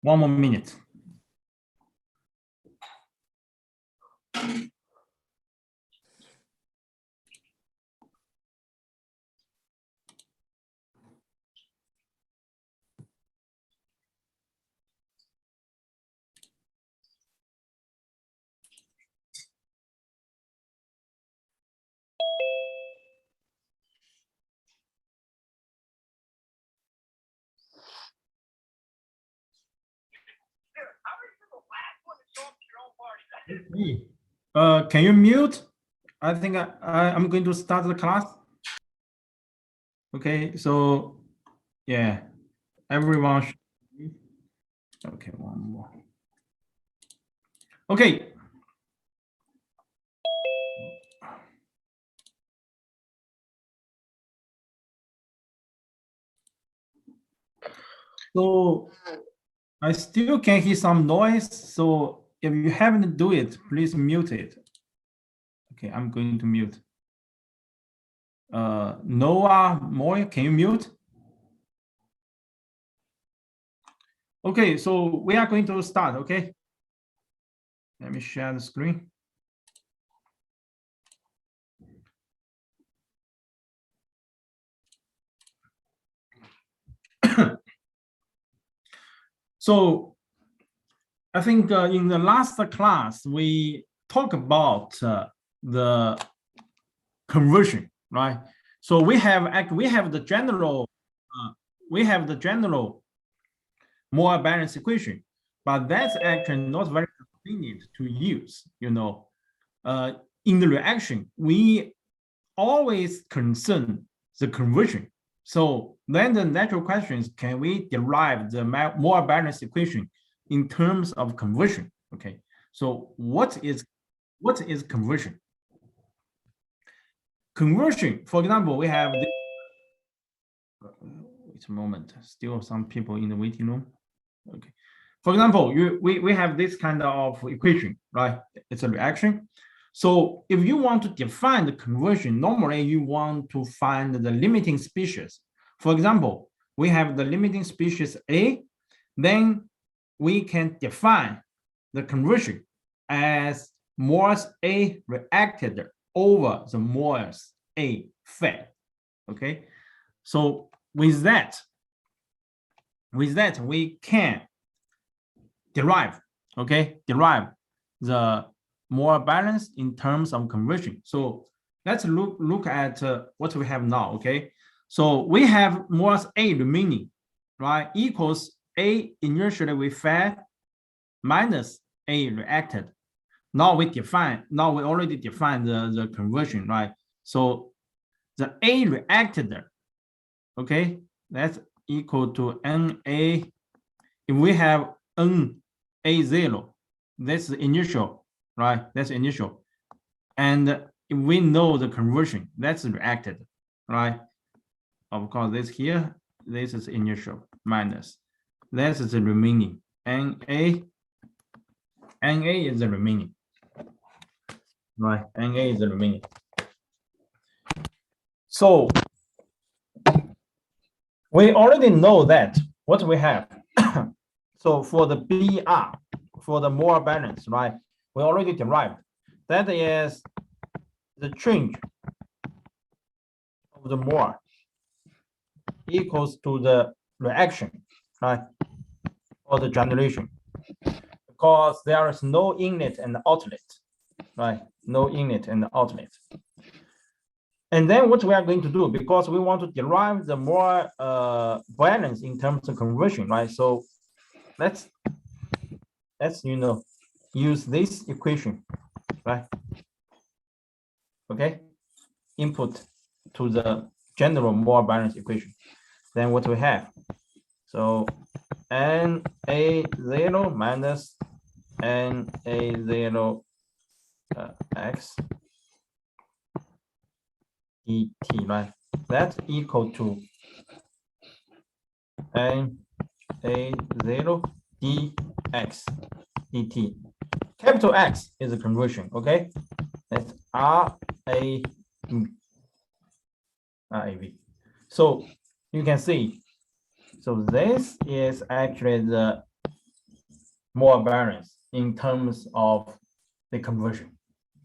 One more minute. Can you mute? I think I'm going to start the class. Okay, so yeah, everyone. Okay, one more. Okay. So I still can hear some noise. So if you haven't do it, please mute it. Okay, I'm going to mute. Noah Moy, can you mute? Okay, so we are going to start, okay? Let me share the screen. So I think in the last class, we talked about the conversion, right? So we have the general Moore balance equation, but that's actually not very convenient to use. You know, in the reaction, we always concern the conversion. So then the natural question is, can we derive the Moore balance equation in terms of conversion? Okay, so what is conversion? Conversion, for example, we have this. Wait a moment, still some people in the waiting room. Okay, for example, we have this kind of equation, right? It's a reaction. So if you want to define the conversion, normally you want to find the limiting species. For example, we have the limiting species A, then we can define the conversion as moles A reacted over the moles A fed. Okay, so with that we can derive the Moore balance in terms of conversion. So let's look at what we have now. Okay, so we have moles A remaining, right, equals A initially we fed minus A reacted. Now we already defined the conversion, right? So the A reacted, okay, that's equal to NA. If we have NA0, that's the initial, right? That's initial. And if we know the conversion, that's reacted, right? Of course, this here, this is initial minus. This is the remaining. NA is the remaining. Right, NA is the remaining. So we already know that what we have. So for the BR, for the Moore balance, right, we already derived. That is the change of the Moore equals to the reaction, right, or the generation, because there is no inlet and outlet, right? No inlet and outlet. And then what we are going to do, because we want to derive the Moore balance in terms of conversion, right? So let's use this equation, right? Okay, input to the general Moore balance equation. Then what we have? So NA0 minus NA0 x dt, right? That's equal to NA0 dx dt. Capital X is a conversion, okay? That's RAV. So you can see, so this is actually the more variance in terms of the conversion.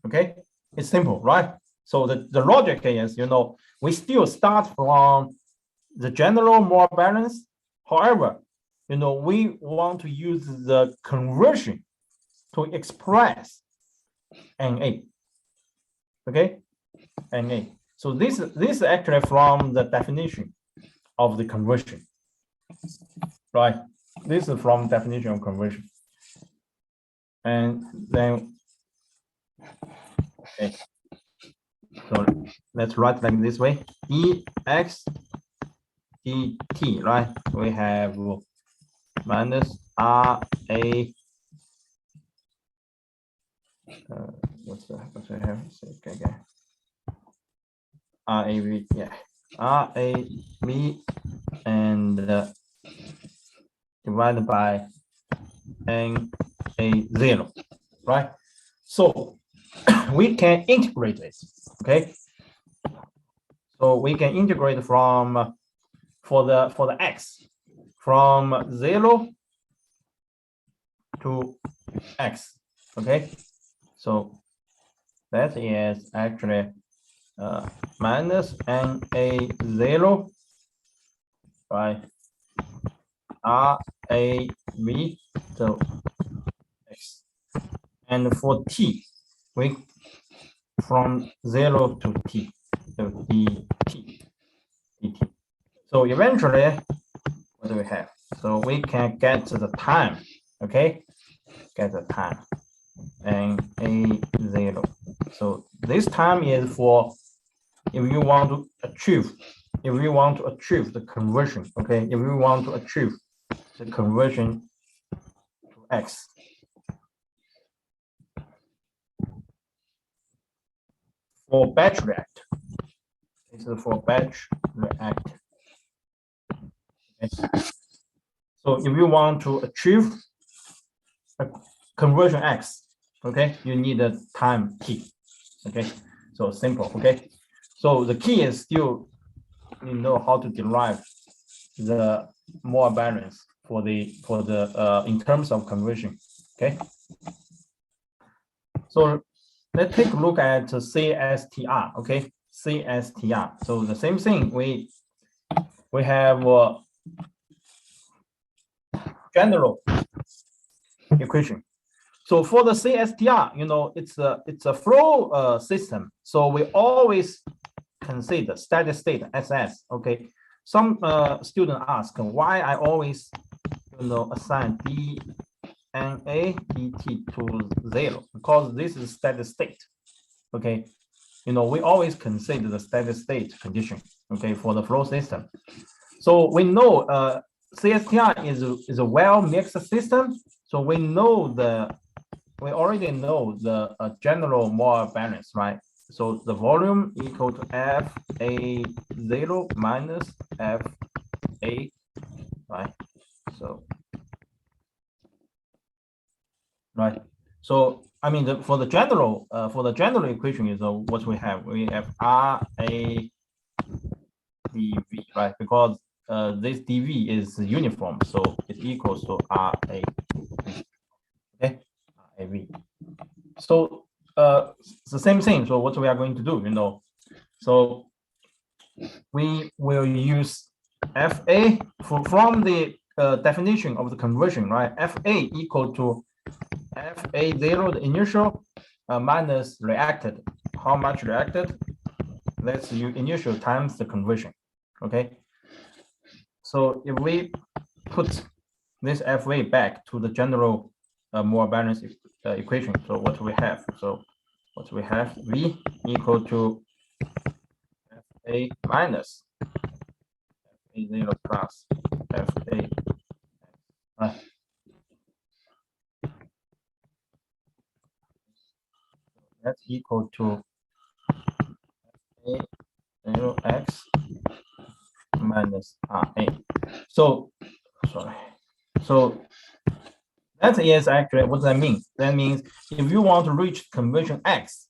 Okay, it's simple, right? So the logic is, we still start from the general more balance. However, we want to use the conversion to express NA. Okay, NA. So this is actually from the definition of the conversion, right? This is from definition of conversion. And then, okay. So let's write like this way: dx dt, right? We have minus RA. What's I have? Okay. RAV, yeah, RAV, and divided by NA0, right? So we can integrate this, okay? So we can integrate from for the x from 0 to x, okay? So that is actually minus NA0 by RAV to x. And for t, we from 0 to t, so dt. So eventually, what do we have? So we can get to the time, okay? Get the time, NA0. So this time is for if you want to achieve the conversion, okay? If you want to achieve the conversion to x. For batch reactor, this is for batch reactor. Okay. So if you want to achieve a conversion x, okay, you need a time t. Okay, so simple. Okay, so the key is still how to derive the more balance for the in terms of conversion. Okay, so let's take a look at CSTR. Okay, CSTR. So the same thing. We have general equation. So for the CSTR, it's a flow system. So we always consider steady state SS. Okay. Some student ask why I always assign dNA dt to 0, because this is steady state. Okay. We always consider the steady state condition, okay, for the flow system. So we know CSTR is a well-mixed system. So we already know the general Moore balance, right? So the volume equal to FA0 minus FA, right? So, right. So I mean, for the general equation is what we have. We have RA dV, right? Because this dV is uniform, so it equals to RA. Okay, RAV. So it's the same thing. So what we are going to do, so we will use FA from the definition of the conversion, right? FA equal to FA0, the initial, minus reacted. How much reacted? That's your initial times the conversion. Okay. So if we put this FA back to the general more balanced equation, so what we have? So what we have, V equal to FA minus FA0 plus FA. Right. That's equal to A0x minus RA. So, sorry. So that is actually what that means. That means if you want to reach conversion X,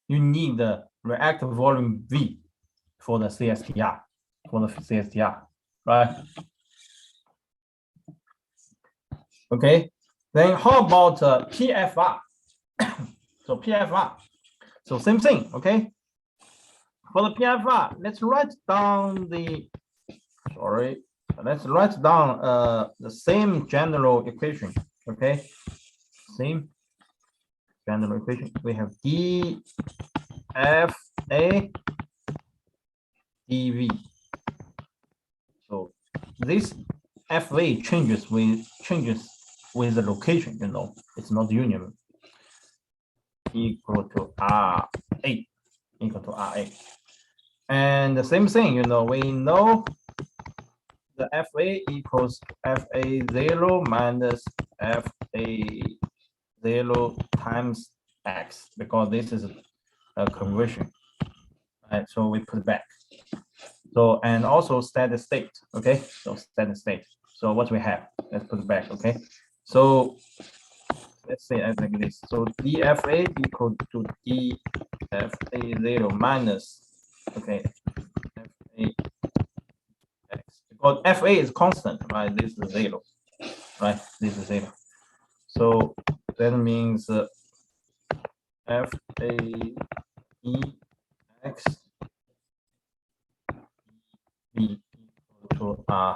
you need the reactive volume V for the CSTR, right? Okay. Then how about PFR? So PFR. So same thing, okay? For the PFR, let's write down the, let's write down the same general equation, okay? Same general equation. We have dFA dV. So this FA changes with the location, you know, it's not union. Equal to RA, equal to RA. And the same thing, you know, we know the FA equals FA0 minus FA0 times X, because this is a conversion. Right, so we put back. So, and also steady state, okay? So steady state. So what we have, let's put it back, okay? So let's say as like this. So dFA equal to dFA0 minus, okay, FA X. Because FA is constant, right? This is 0, right? This is 0. So that means FA X B equal to RA.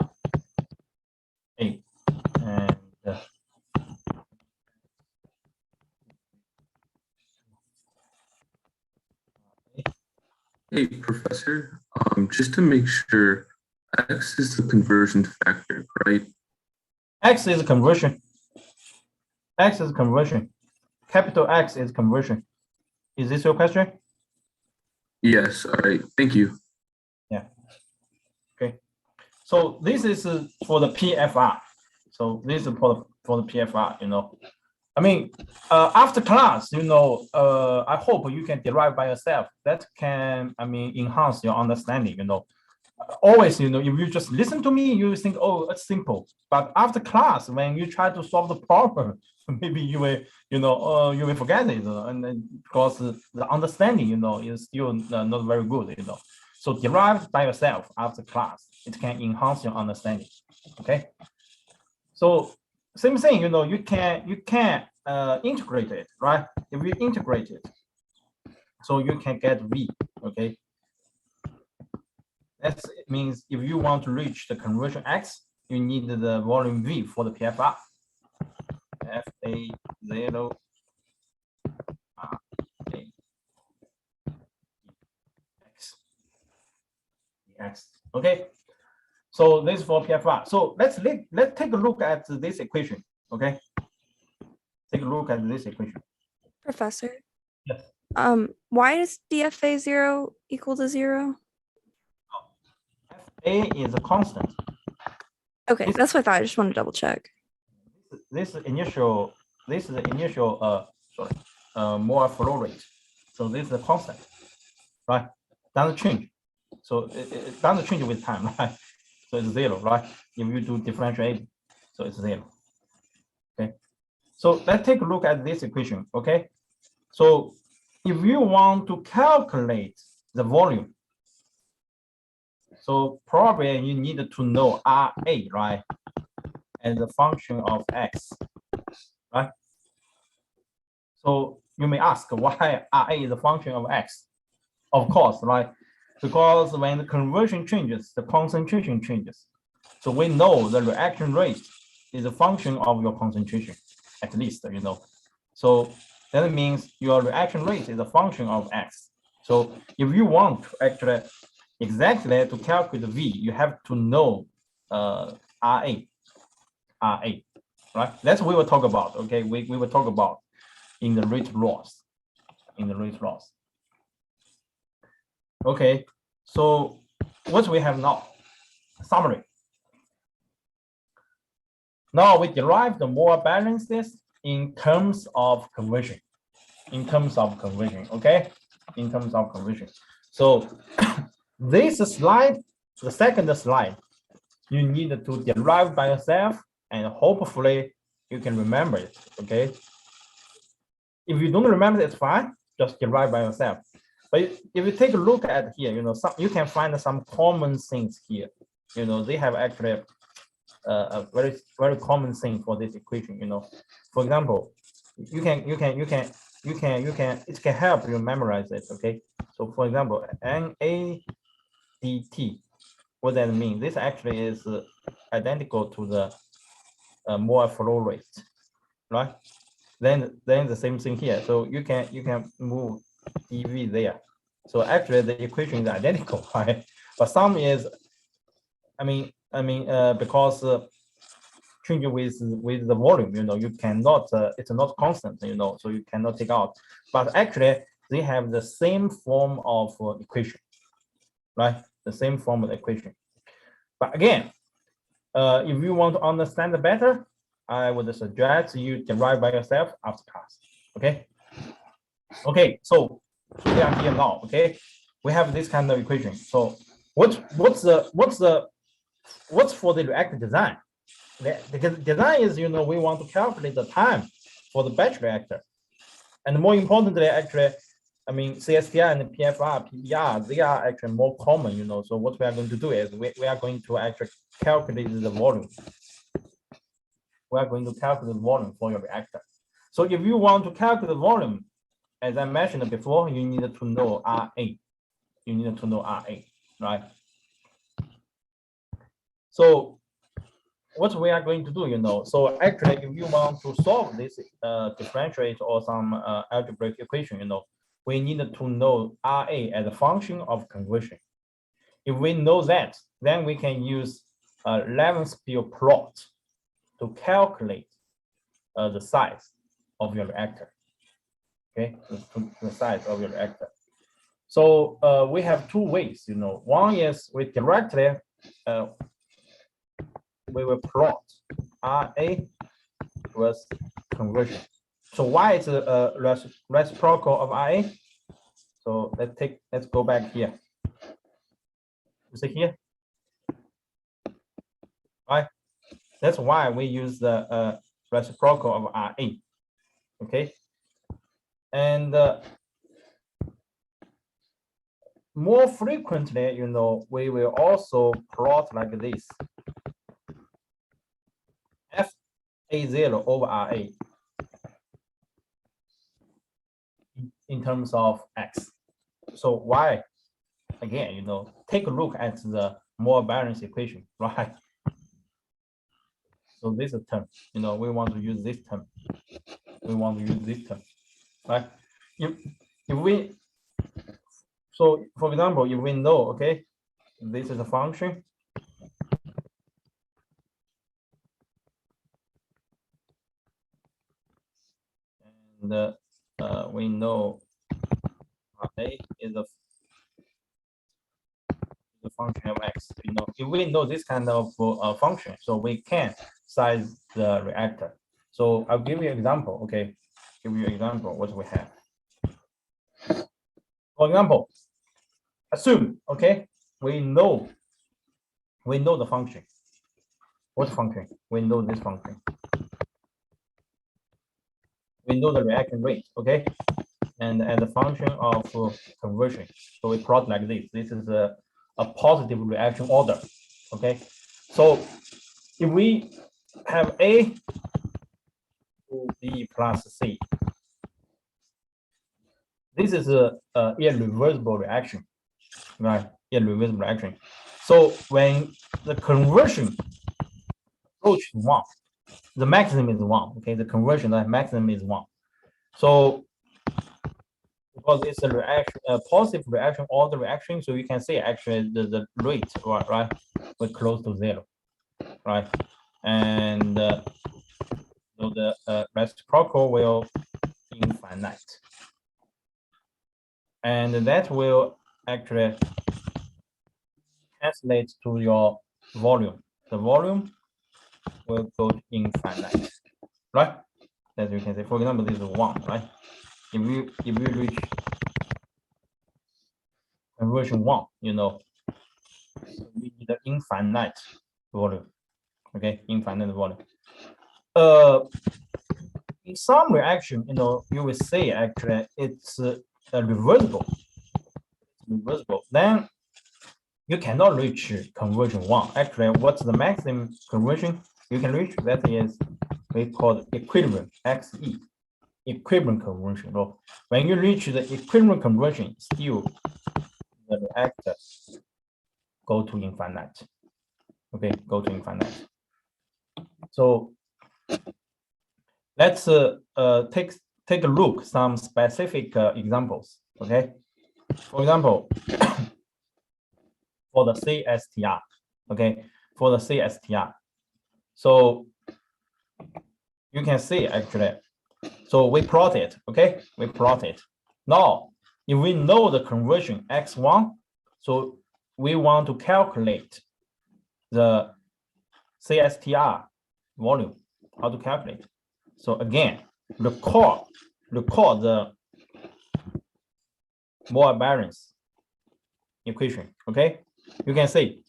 And Hey, Professor, just to make sure, X is the conversion factor, right? X is conversion. X is conversion. Capital X is conversion. Is this your question? Yes, all right, thank you. Yeah. Okay. So this is for the PFR. So this is for the PFR, you know. I mean, after class, you know, I hope you can derive by yourself. That can, I mean, enhance your understanding, you know. Always, you know, if you just listen to me, you think, oh, it's simple. But after class, when you try to solve the problem, maybe you will, you know, you will forget it, and then because the understanding, you know, is still not very good, you know. So derive by yourself after class. It can enhance your understanding. Okay. So same thing, you know, you can integrate it, right? If you integrate it, so you can get V. Okay. That means if you want to reach the conversion X, you need the volume V for the PFR. FA0 X. Okay. So this is for PFR. So let's take a look at this equation. Okay. Take a look at this equation. Professor. Yes. Why is DFA 0 equal to 0? FA is a constant. Okay, that's what I thought. I just want to double check. This is the initial Molar flow rate. So this is a constant, right? Doesn't change. So it doesn't change with time, right? So it's 0, right? If you do differentiation, so it's 0. Okay. So let's take a look at this equation. Okay. So if you want to calculate the volume, so probably you need to know RA, right? As a function of X, right? So you may ask why RA is a function of X. Of course, right? Because when the conversion changes, the concentration changes. So we know the reaction rate is a function of your concentration, at least, you know. So that means your reaction rate is a function of X. So if you want to actually exactly to calculate the V, you have to know RA, right? That's what we will talk about. Okay, we will talk about in the rate loss, Okay, so what we have now? Summary. Now we derive the more balances in terms of conversion. Okay, in terms of conversion. So this slide, the second slide, you need to derive by yourself, and hopefully you can remember it. Okay. If you don't remember, it's fine. Just derive by yourself. But if you take a look at here, you know, you can find some common things here. You know, they have actually a very common thing for this equation. You know, for example, it can help you memorize it. Okay, so for example, NADT, what that mean? This actually is identical to the Moore flow rate, right? Then the same thing here. So you can move dV there. So actually the equation is identical, right? But some is, because changing with the volume, you know, you cannot, it's not constant, you know, so you cannot take out. But actually they have the same form of equation, right? The same form of equation. But again, if you want to understand it better, I would suggest you derive by yourself after class. Okay. Okay. So we are here now. Okay. We have this kind of equation. So what's for the reactor design? The design is, you know, we want to calculate the time for the batch reactor, and more importantly, actually, I mean, CSTR and PFR, PBR, they are actually more common, you know. So what we are going to do is we are going to actually calculate the volume. We are going to calculate the volume for your reactor. So if you want to calculate the volume, as I mentioned before, you need to know RA. You need to know RA, right? So what we are going to do, you know, so actually, if you want to solve this differentiate or some algebraic equation, you know, we need to know RA as a function of conversion. If we know that, then we can use a Levenspiel plot to calculate the size of your reactor. Okay, the size of your reactor. So we have two ways, you know. One is we directly we will plot RA was conversion. So why is a reciprocal of RA? So let's go back here. You see here, right? That's why we use the reciprocal of RA. Okay, and more frequently, you know, we will also plot like this. FA0 over RA in terms of X. So why? Again, you know, take a look at the Moore balance equation, right? So this is a term, you know, we want to use this term. We want to use this term, right? If we, so for example, if we know, okay, this is a function. And we know A is a function of X. You know, if we know this kind of function, so we can size the reactor. So I'll give you an example. Okay, give you an example. What we have. For example, assume, okay, we know the function. What function? We know this function. We know the reaction rate, okay, and as a function of conversion. So we plot like this. This is a positive reaction order, okay. So if we have A to B plus C, this is a irreversible reaction, right? Irreversible reaction. So when the conversion approaches 1, the maximum is 1. Okay, the conversion, the maximum is 1. So because it's a reaction, a positive reaction order reaction, so you can say actually the rate, right, we're close to 0, right? And so the reciprocal will be infinite, and that will actually translate to your volume. The volume will go to infinite, right? As you can say, for example, this is 1, right? If you reach conversion 1, you know, we need an infinite volume. Okay, infinite volume. In some reaction, you know, you will say actually it's reversible. Then you cannot reach conversion 1. Actually, what's the maximum conversion you can reach? That is, we call equivalent XE, equivalent conversion. So when you reach the equivalent conversion, still the reactor go to infinite. Okay, go to infinite. So let's take a look some specific examples. Okay, for example, for the CSTR. Okay, for the CSTR. So you can see actually. So we plot it. Okay, we plot it. Now, if we know the conversion x1, so we want to calculate the CSTR volume. How to calculate? So again, record the Moore balance equation. Okay, you can see.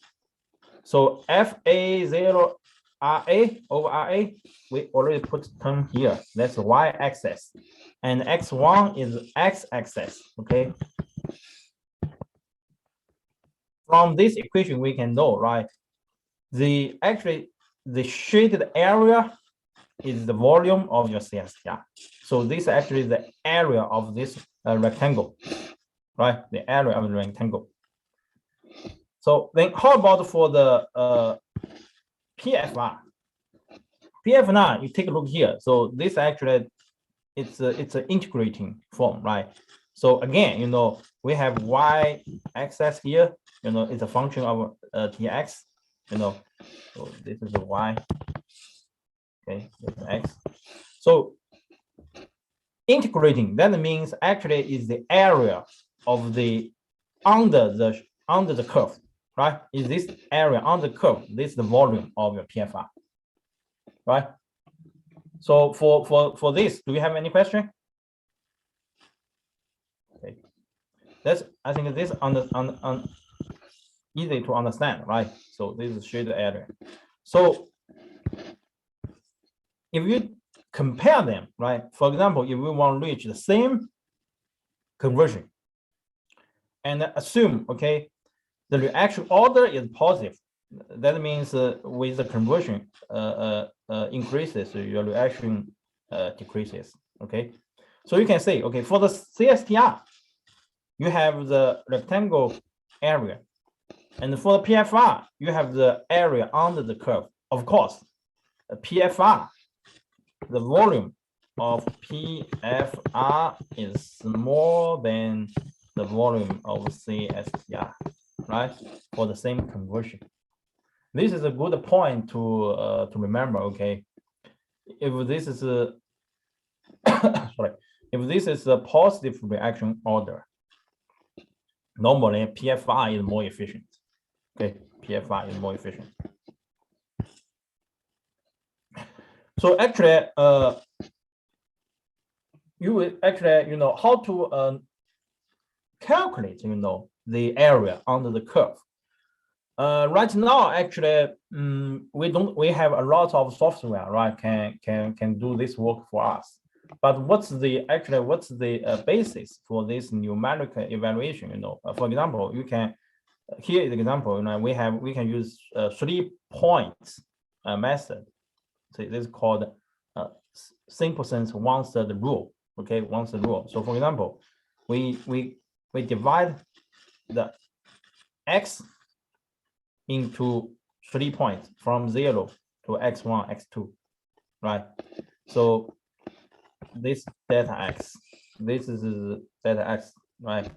So FA0 RA over RA, we already put term here. That's y-axis, and x1 is x-axis. Okay. From this equation, we can know, right? The shaded area is the volume of your CSTR. So this actually is the area of this rectangle, right? The area of the rectangle. So then how about for the PFR? PFR, you take a look here. So this actually, it's an integrating form, right? So again, you know, we have y-axis here, you know, it's a function of Tx, you know, so this is the y, okay, this is x. So integrating, that means actually is the area of the under the curve, right? Is this area on the curve, this is the volume of your PFR, right? So for this, do you have any question? Okay, that's, I think this on easy to understand, right? So this is shaded area. So if you compare them, right? For example, if we want to reach the same conversion and assume, okay, the reaction order is positive, that means with the conversion increases, your reaction decreases. Okay, so you can say, okay, for the CSTR, you have the rectangle area, and for the PFR, you have the area under the curve. Of course, PFR, the volume of PFR is more than the volume of CSTR, right? For the same conversion. This is a good point to remember. Okay, if this is a sorry, if this is a positive reaction order, normally PFR is more efficient. Okay, PFR is more efficient. So actually, you will actually, you know, how to calculate, you know, the area under the curve. Right now, actually, we have a lot of software, right? Can do this work for us. But what's the basis for this numerical evaluation? You know, for example, you can, here is the example. You know, we can use 3 points method. So this is called Simpson's 1/3 rule. Okay, 1/3 rule. So for example, we divide the x into 3 points from 0 to x1, x2, right? So this delta x, this is delta x, right?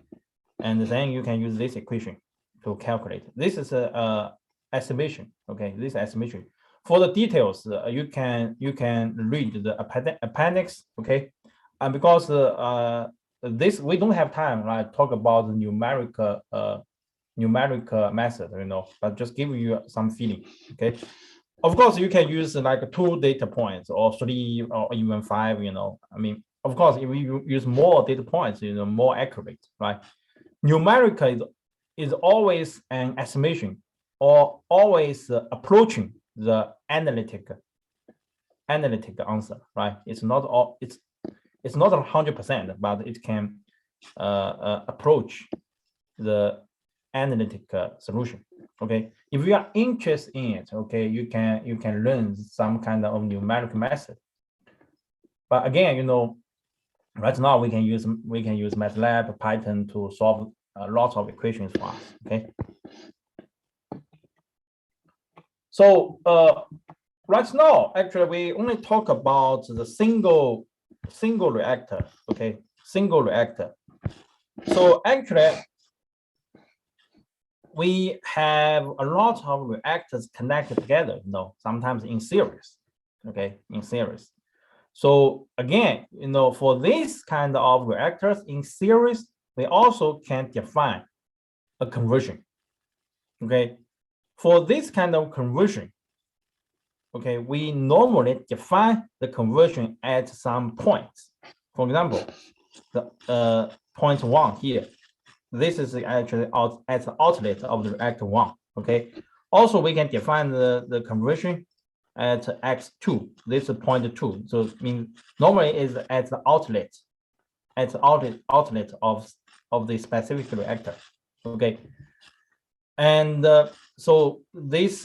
And then you can use this equation to calculate. This is a estimation. Okay, this estimation. For the details, you can read the appendix. Okay, and because this, we don't have time, right? Talk about the numeric method, you know, but just give you some feeling. Okay, of course you can use like 2 data points or 3 or even 5, you know. I mean, of course, if you use more data points, you know, more accurate, right? Numerical is always an estimation or always approaching the analytic answer, right? It's not all, it's not 100%, but it can approach the analytic solution. Okay, if you are interested in it, okay, you can learn some kind of numeric method. But again, you know, right now we can use MATLAB, Python to solve lots of equations for us. Okay. So right now, actually, we only talk about the single reactor. Okay, single reactor. So actually, we have a lot of reactors connected together, you know, sometimes in series. Okay, in series. So again, you know, for this kind of reactors in series, we also can define a conversion. Okay, for this kind of conversion, okay, we normally define the conversion at some points. For example, the point 1 here. This is actually at the outlet of the reactor 1. Okay. Also, we can define the conversion at x2. This is point 2. So it means normally is at the outlet, outlet of the specific reactor. Okay. And so this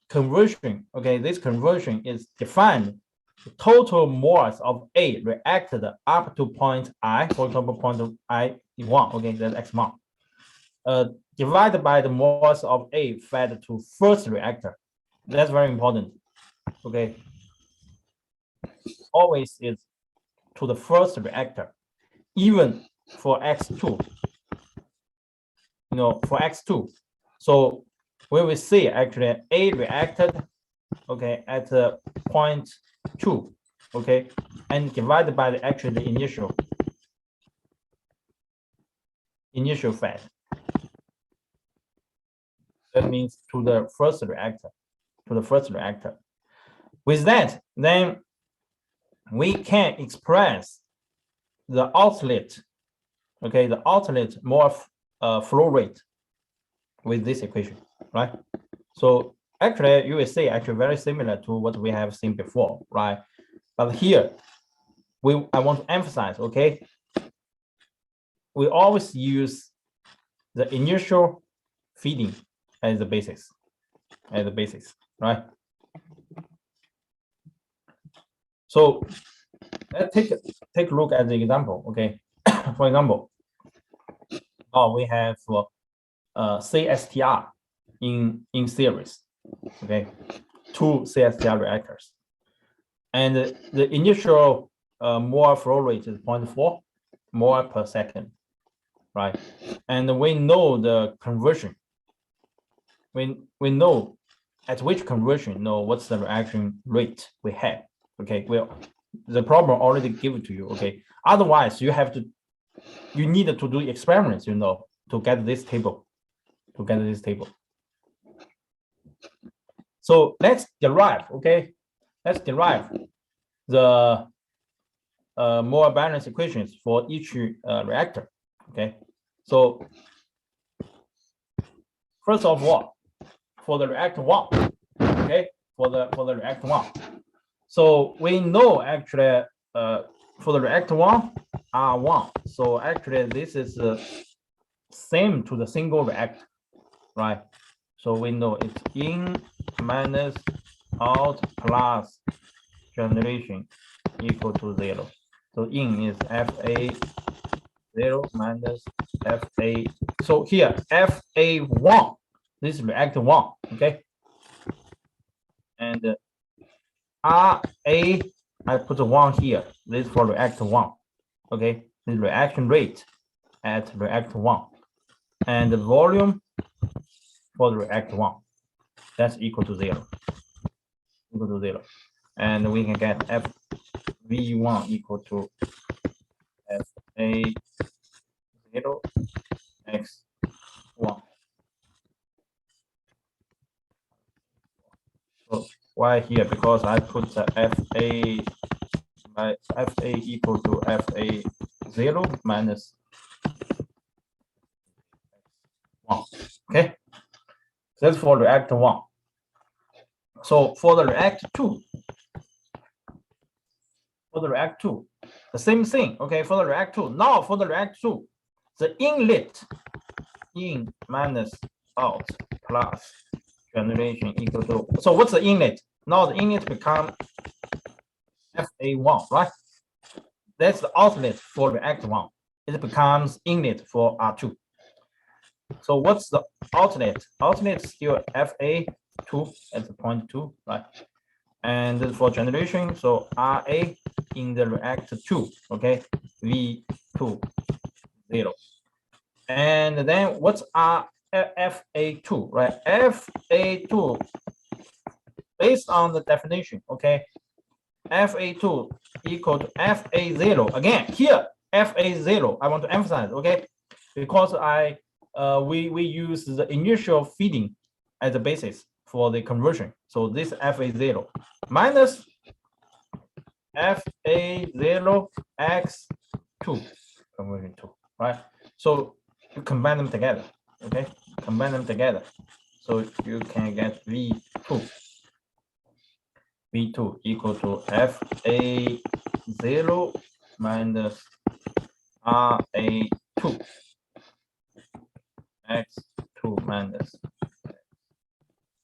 conversion, okay, this conversion is defined the total moles of A reacted up to point I, for example, point I1, okay, that's X mol, divided by the moles of A fed to first reactor. That's very important, okay. Always is to the first reactor, even for X2, you know, for X2. So we will see actually A reacted, okay, at point 2, okay, and divided by the actually the initial fed. That means to the first reactor, With that, then we can express the outlet, okay, the outlet more flow rate with this equation, right? So actually, you will see actually very similar to what we have seen before, right? But here, I want to emphasize, okay, we always use the initial feeding as the basis, right? So let's take a look at the example, okay? For example, now we have CSTR in series, okay, 2 CSTR reactors, and the initial mole flow rate is 0.4 mole per second, right? And we know the conversion. We know at which conversion, know what's the reaction rate we have. Okay, well, the problem already given to you. Okay, otherwise you need to do experiments, you know, to get this table. So let's derive, okay? Let's derive the mole balance equations for each reactor, okay? So first of all, for the reactor 1, okay? For the reactor 1. So we know actually for the reactor 1, R1. So actually this is same to the single reactor, right? So we know it's in minus out plus generation equal to 0. So in is FA 0 minus FA. So here FA1, this is reactor 1, okay? And RA, I put the 1 here. This is for reactor 1, okay? The reaction rate at reactor 1, and the volume for the reactor 1, that's equal to 0. And we can get FV1 equal to FA0 X1. So why here? Because I put the FA equal to FA0 minus 1. Okay, that's for reactor 1. So for the reactor 2, the same thing. Okay, for the reactor 2. Now for the reactor 2, the inlet in minus out plus generation equal to, so what's the inlet? Now the inlet become FA1, right? That's the outlet for reactor 1. It becomes inlet for R2. So what's the outlet? Outlet is still FA2 at the point 2, right? And for generation, so RA in the reactor 2, okay, V2 0. And then what's FA2, right? FA2, based on the definition, okay, FA2 equal to FA0. Again, here FA0, I want to emphasize, okay, because we use the initial feeding as a basis for the conversion. So this FA0 minus FA0 x2 conversion 2, right? So you combine them together, okay? Combine them together. So you can get V2 equal to FA0 minus RA2 x2 minus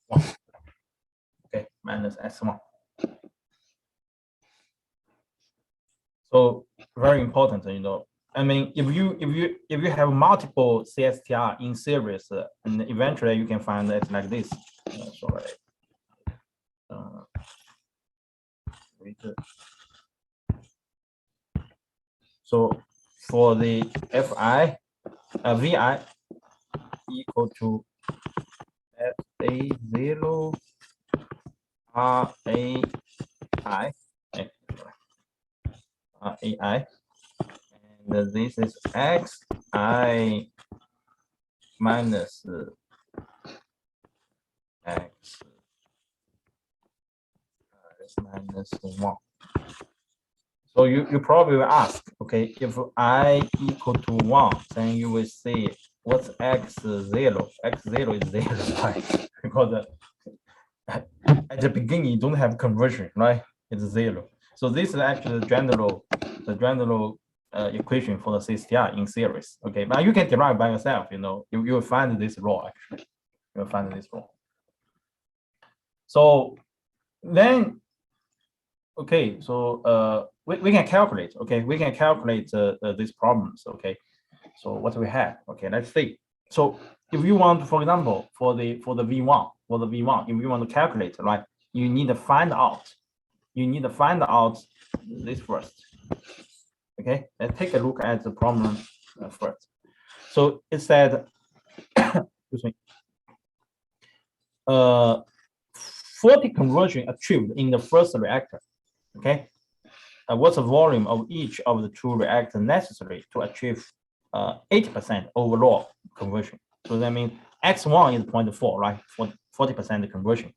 1. Okay, minus S1. So very important, you know. I mean, if you have multiple CSTR in series, and eventually you can find it like this. Sorry. So for the VI equal to FA0 RAI, and this is XI minus X minus 1. So you probably will ask, okay, if I equal to 1, then you will say what's X0? X0 is 0, right? Because at the beginning you don't have conversion, right? It's 0. So this is actually the general equation for the CSTR in series. Okay, but you can derive by yourself. You know, you will find this law actually. You will find this law. So then, okay, so we can calculate. Okay, we can calculate these problems. Okay, so what do we have? Okay, let's see. So if you want, for example, for the V1, if you want to calculate, right, you need to find out. You need to find out this first. Okay, let's take a look at the problem first. So it said, excuse me, 40 conversion achieved in the first reactor. Okay, what's the volume of each of the 2 reactors necessary to achieve 80% overall conversion? So that means X1 is 0.4, right? 40% conversion.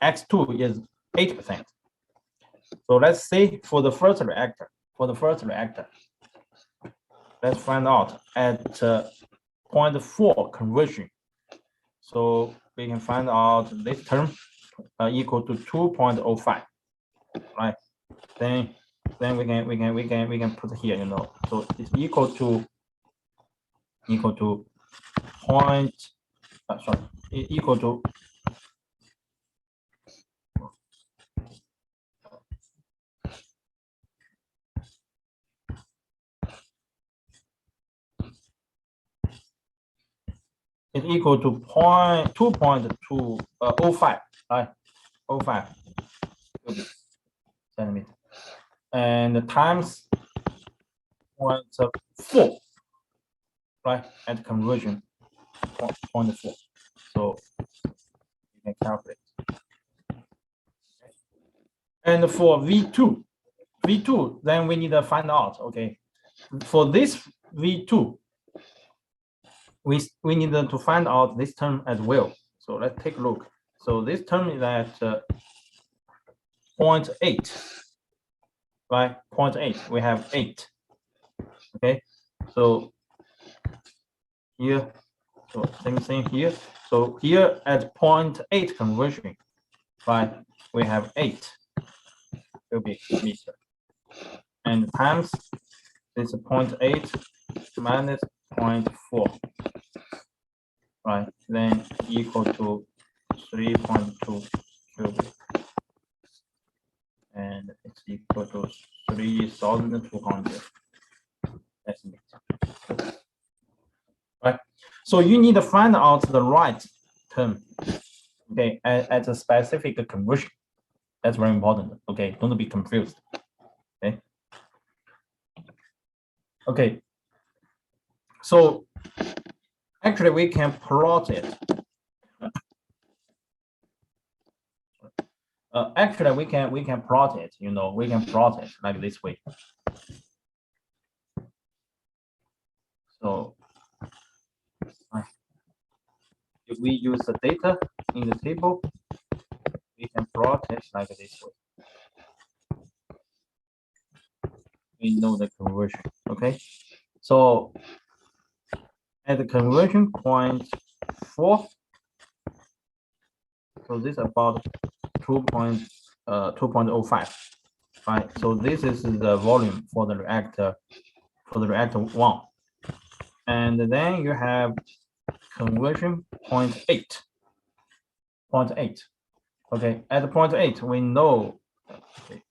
X2 is 8%. So let's say for the first reactor, let's find out at 0.4 conversion. So we can find out this term equal to 2.05, right? Then we can put here, you know. So it's equal to equal to it's equal to 2.205, right? 05 centimeter, and times 0.4, right? At conversion 0.4. So you can calculate. And for V2, then we need to find out. Okay, for this V2. We need to find out this term as well. So let's take a look. So this term is at 0.8, right? 0.8. We have 8. Okay. So here, so same thing here. So here at 0.8 conversion, right? We have 8 cubic meter, and times this 0.8 minus 0.4. right? Then equal to 3.2 cubic. And it's equal to 3,200 estimate. Right. So you need to find out the right term, okay, at a specific conversion. That's very important. Okay, don't be confused. Okay. Okay. So actually, we can plot it. Actually, we can plot it. You know, we can plot it like this way. So if we use the data in the table, we can plot it like this way. We know the conversion. Okay. So at the conversion point 4, so this is about 2.05, right? So this is the volume for the reactor 1, and then you have conversion point 8. Okay, at the point 8 we know. Okay.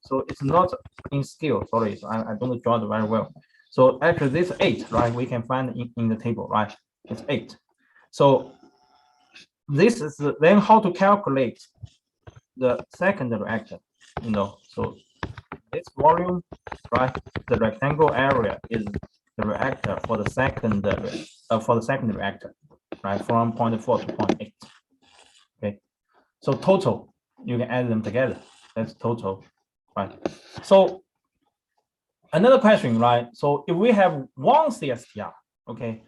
So it's not in scale, sorry, so I don't draw it very well. So actually this 8, right, we can find in the table, right? It's 8. So this is then how to calculate the second reactor, you know. So this volume, right, the rectangle area is the reactor for the second reactor, right, from point 4 to point 8. Okay, so total, you can add them together. That's total. Right. So another question, right? So if we have one CSTR, okay,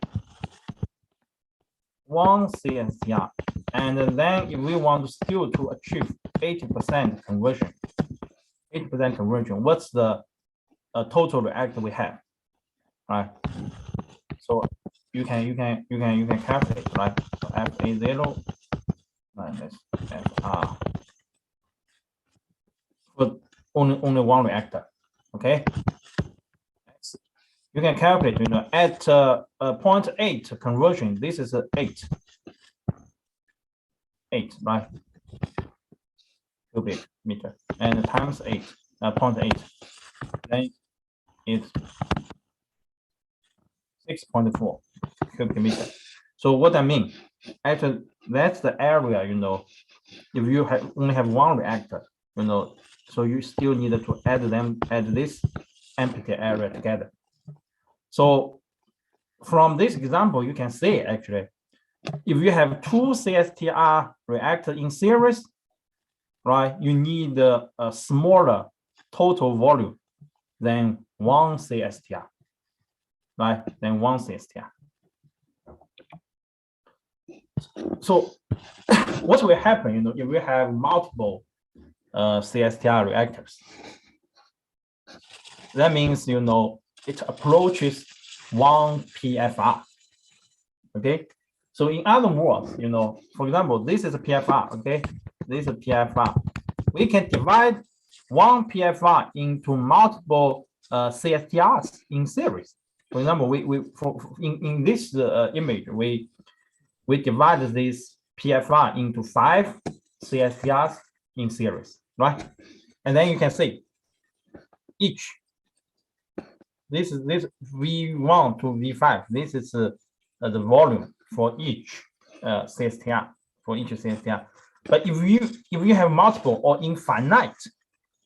one CSTR, and then if we want to still to achieve 80% conversion, what's the total reactor we have, right? So you can calculate, right? So FA0 minus FR for only one reactor, okay? You can calculate, you know, at 0.8 conversion, this is 8, right? Cubic meter, and times 8, 0.8, then it's 6.4 cubic meter. So what I mean, actually, that's the area, you know, if you only have one reactor, you know, so you still need to add this empty area together. So from this example, you can see actually, if you have 2 CSTR reactors in series, right, you need a smaller total volume than 1 CSTR, right, than 1 CSTR. So what will happen, you know, if we have multiple CSTR reactors? That means, you know, it approaches 1 PFR. Okay, so in other words, you know, for example, this is a PFR. Okay, this is a PFR. We can divide 1 PFR into multiple CSTRs in series. For example, in this image, we divide this PFR into 5 CSTRs in series, right? And then you can see each. This V1 to V5. This is the volume for each CSTR, But if you have multiple or infinite,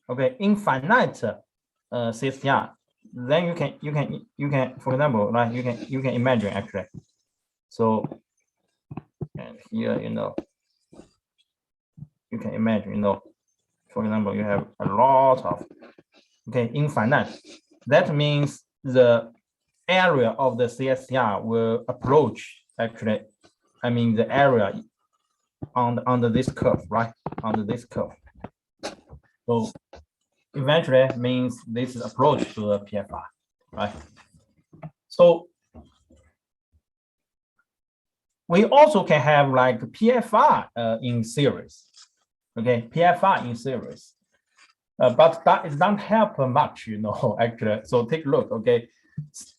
okay, infinite CSTR, then you can, for example, right, you can imagine actually. So, and here, you know, you can imagine, you know, for example, you have a lot of, okay, infinite. That means the area of the CSTR will approach, actually, I mean the area under this curve, right? Under this curve. So eventually means this is approach to the PFR, right? So we also can have like PFR in series. Okay, PFR in series. But that is not help much, you know, actually. So take a look, okay.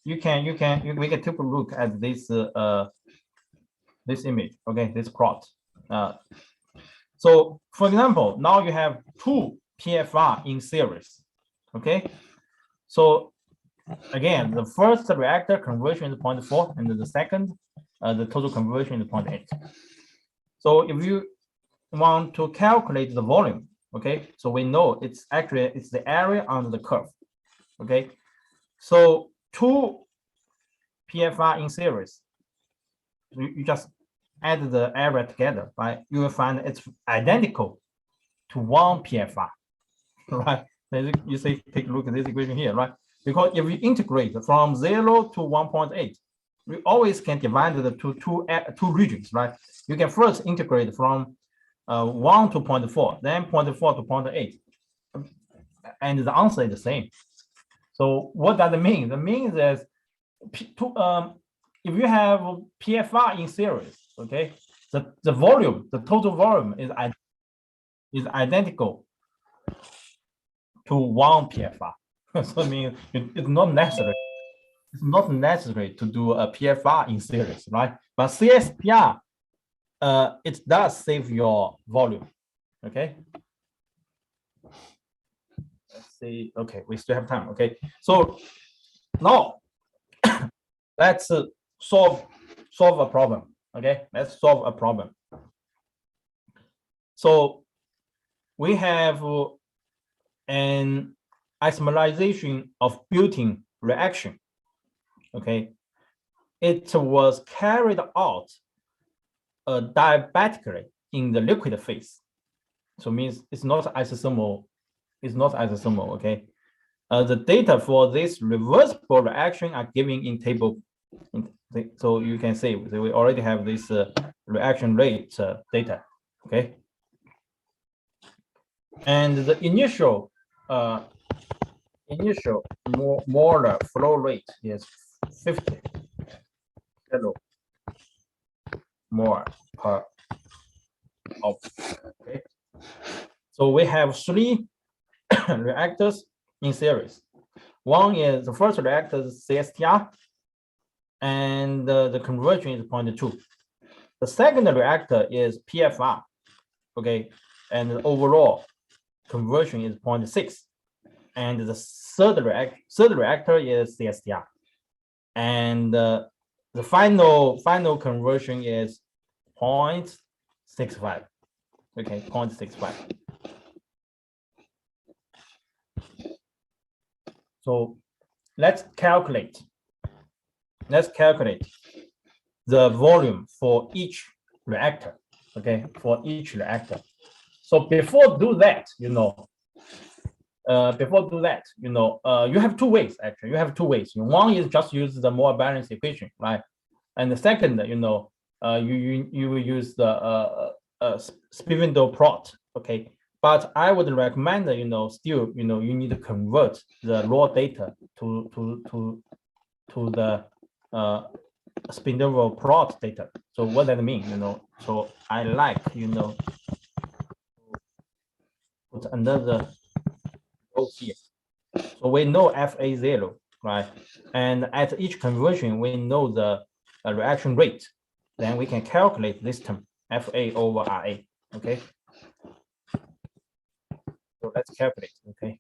We can take a look at this this image, okay, this plot. So for example, now you have two PFR in series, okay. So again, the first reactor conversion is 0.4, and the second, the total conversion is 0.8. So if you want to calculate the volume, okay, so we know it's the area under the curve, okay. So two PFR in series, you just add the area together, right? You will find it's identical to one PFR, right? You say, take a look at this equation here, right? Because if you integrate from 0 to 1.8, we always can divide the two regions, right? You can first integrate from 1 to 0.4, then 0.4 to 0.8, and the answer is the same. So what does it mean? It means that if you have PFR in series, okay, the volume, the total volume is identical to one PFR. So I mean, it's not necessary. It's not necessary to do a PFR in series, right? But CSPR, it does save your volume. Okay. Let's see. Okay, we still have time. Okay, so now let's solve a problem. Okay, let's solve a problem. So we have an isomerization of built-in reaction. Okay, it was carried out diabatically in the liquid phase. So means it's not isosomal. It's not isosomal. Okay, the data for this reversible reaction are given in table. So you can see we already have this reaction rate data. Okay, and the initial molar flow rate is 50 kilomole per of. Okay, so we have three reactors in series. One is the first reactor is CSTR, and the conversion is 0.2. The second reactor is PFR, okay, and the overall conversion is 0.6. And the third reactor is CSTR, and the final conversion is 0.65. Okay, 0.65. So let's calculate the volume for each reactor. Okay, for each reactor. So before do that, you have two ways actually. You have two ways. One is just use the Moore balance equation, right? And the second, you will use the Spivindle plot. Okay, but I would recommend still you need to convert the raw data to the Spindle plot data. So what that mean? So I like put another row here. So we know FA0, right? And at each conversion, we know the reaction rate. Then we can calculate this term, FA over RA, okay? So let's calculate, okay?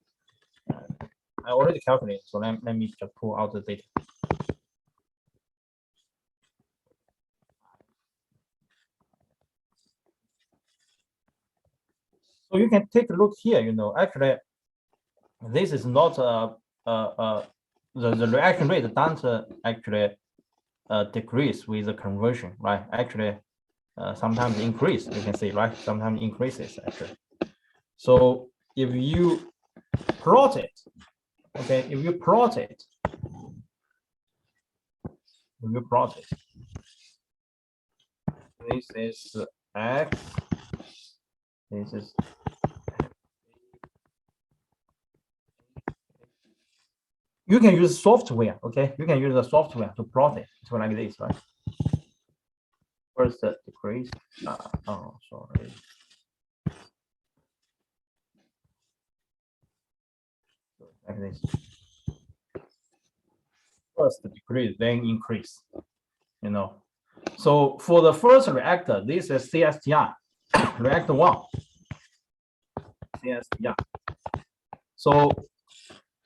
I already calculated, so let me just pull out the data. So you can take a look here, actually, this is not the reaction rate doesn't actually decrease with the conversion, right? Actually, sometimes increase, you can see, right? Sometimes increases actually. So if you plot it, okay, this is X, this is you can use software, okay? You can use the software to plot it. So like this, right? First decrease. Oh, sorry. Like this. First decrease, then increase. You know. So for the first reactor, this is CSTR, reactor 1. CSTR. So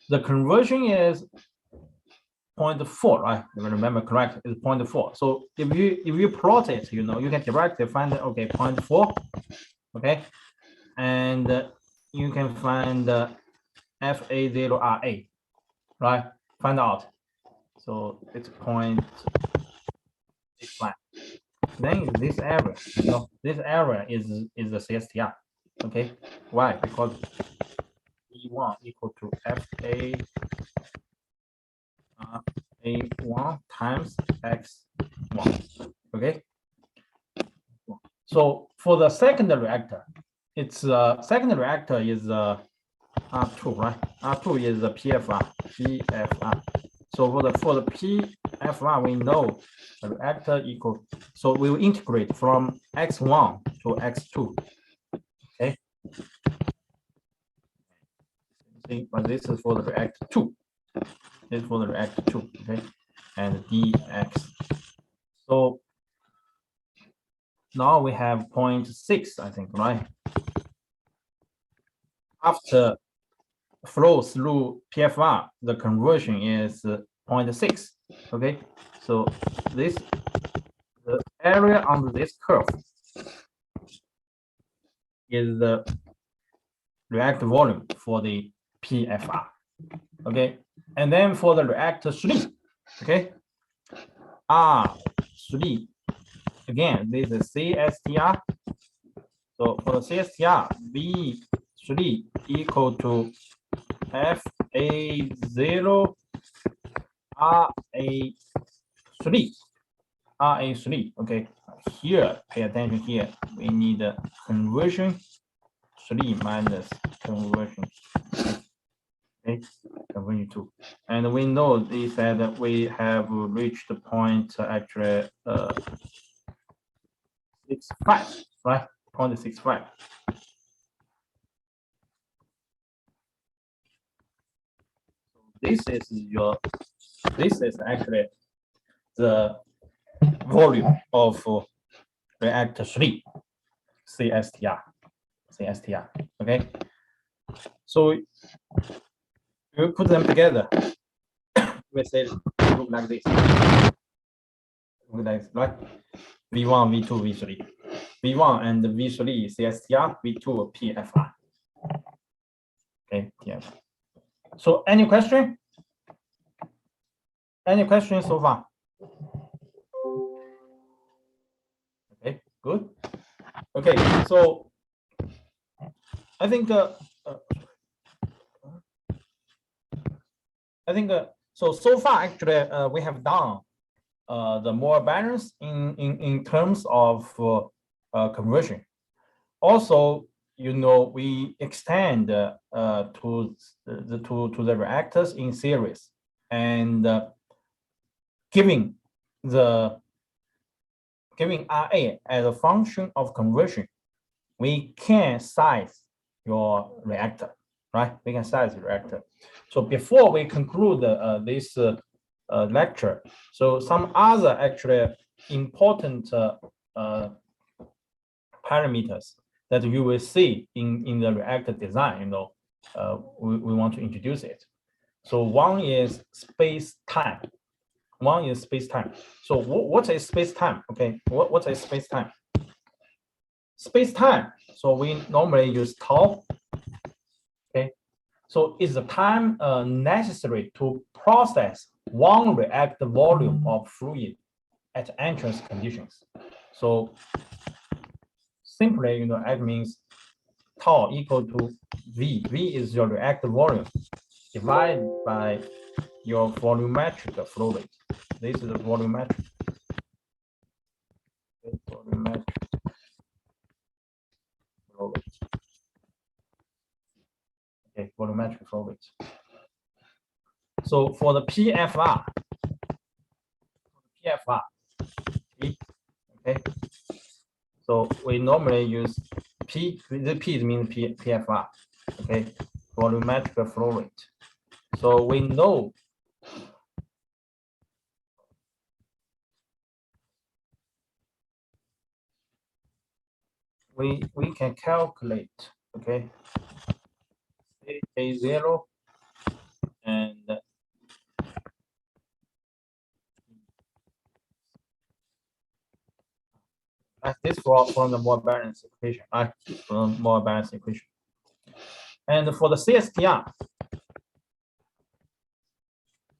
the conversion is 0.4, right? If I remember correct, is 0.4. So if you plot it, you know, you can directly find it, okay, 0.4, okay, and you can find FA0RA, right? Find out. So it's 0.65. Then this area, you know, this area is the CSTR, okay? Why? Because E1 equal to A1 times X1, okay? So for the second reactor, its second reactor is R2, right? R2 is the PFR. So for the PFR, we know the reactor equal. So we will integrate from X1 to X2. Okay. But this is for the reactor 2. This is for the reactor 2. Okay. And dx. So now we have 0.6, I think, right? After flow through PFR, the conversion is 0.6. Okay, so this the area under this curve is the reactor volume for the PFR. Okay, and then for the reactor 3, okay, R3, again, this is CSTR. So for the CSTR, V3 equal to FA0 RA3, okay. Here, pay attention here. We need a conversion 3 minus conversion, okay, conversion 2. And we know this that we have reached the point actually 65, right? 0.65. This is actually the volume of reactor 3 CSTR, okay. So you put them together, we say look like this, right? V1, V2, V3, V1 and V3 CSTR, V2 PFR, okay, PFR. So any question? Any questions so far? Okay, good. Okay, so I think so far actually we have done the more balance in terms of conversion. Also, you know, we extend to the reactors in series, and giving RA as a function of conversion, we can size your reactor, right? We can size the reactor. So before we conclude this lecture, so some other actually important parameters that you will see in the reactor design, you know, we want to introduce it. So one is space-time. One is space-time. So what is space-time? Okay, what is space-time? Space-time. So we normally use tau. Okay, so is the time necessary to process one reactor volume of fluid at entrance conditions. So simply, you know, that means tau equal to V. V is your reactor volume divided by your volumetric flow rate. This is the volumetric. Volumetric flow rate. Okay, volumetric flow rate. So for the PFR, okay, Okay, so we normally use P. The P means PFR. Okay, volumetric flow rate. So we know we can calculate. Okay, A0 and this from the more balanced equation, right? From more balanced equation. And for the CSTR,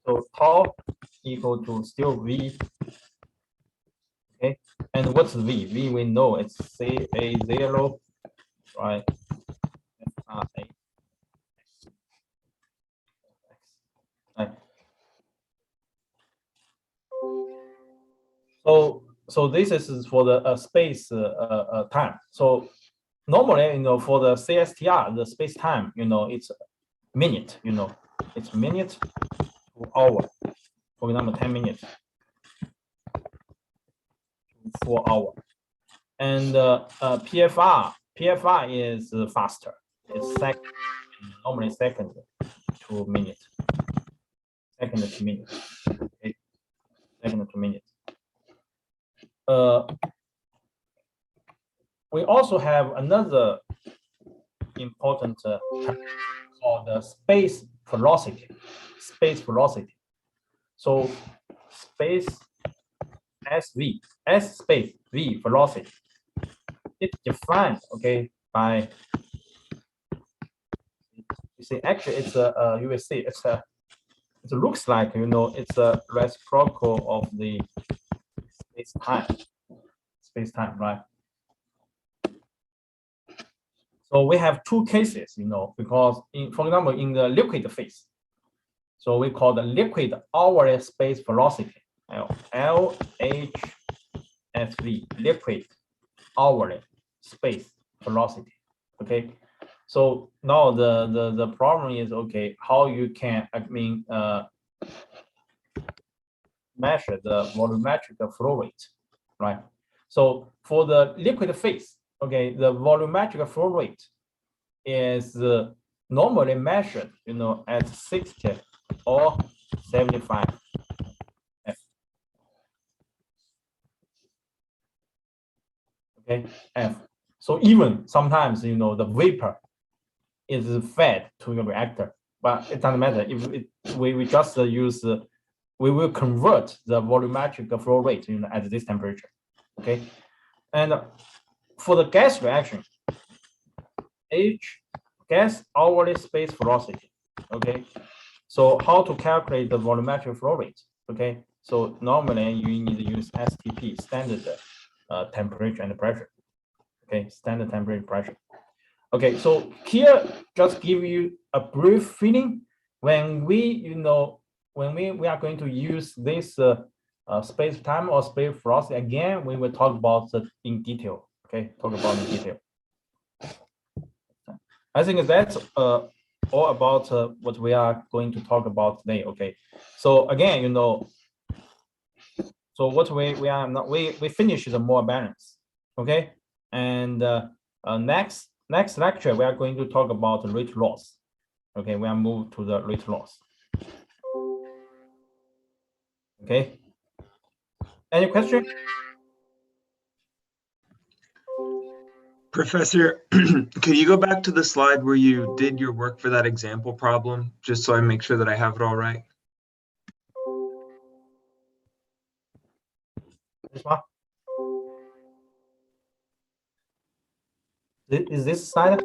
so tau equal to still V. Okay, and what's V? V we know it's CA0, right? Right. So this is for the space time. So normally, for the CSTR, the space time, it's minute. It's minute to hour. For example, 10 minutes to 4 hour. And PFR is faster. It's second, normally second to minute. Second to minute. Okay. Second to minute. We also have another important called the space velocity. Space velocity. So space SV, S space V velocity. It's defined, okay, by, you see, actually it's you will see it looks like, it's a reciprocal of the space time, right? So we have two cases, because for example, in the liquid phase, so we call the liquid hourly space velocity, LHSV, liquid hourly space velocity. Okay, so now the problem is, okay, how you can measure the volumetric flow rate, right? So for the liquid phase, okay, the volumetric flow rate is normally measured, at 60 or 75 F. Okay, F. So even sometimes, the vapor is fed to the reactor, but it doesn't matter. If we just use, we will convert the volumetric flow rate, at this temperature. Okay, and for the gas reaction, H, gas hourly space velocity. Okay, so how to calculate the volumetric flow rate? Okay, so normally you need to use STP, standard temperature and pressure. Okay, standard temperature pressure. Okay, so here just give you a brief feeling when we are going to use this space time or space velocity again. We will talk about it in detail. Okay, talk about in detail. I think that's all about what we are going to talk about today. Okay, so again, so what we are not, we finish the more balance. Okay, and next lecture we are going to talk about rate loss. Okay, we are moved to the rate loss. Okay, any question? Professor, could you go back to the slide where you did your work for that example problem, just so I make sure that I have it all right? This one? Is this slide?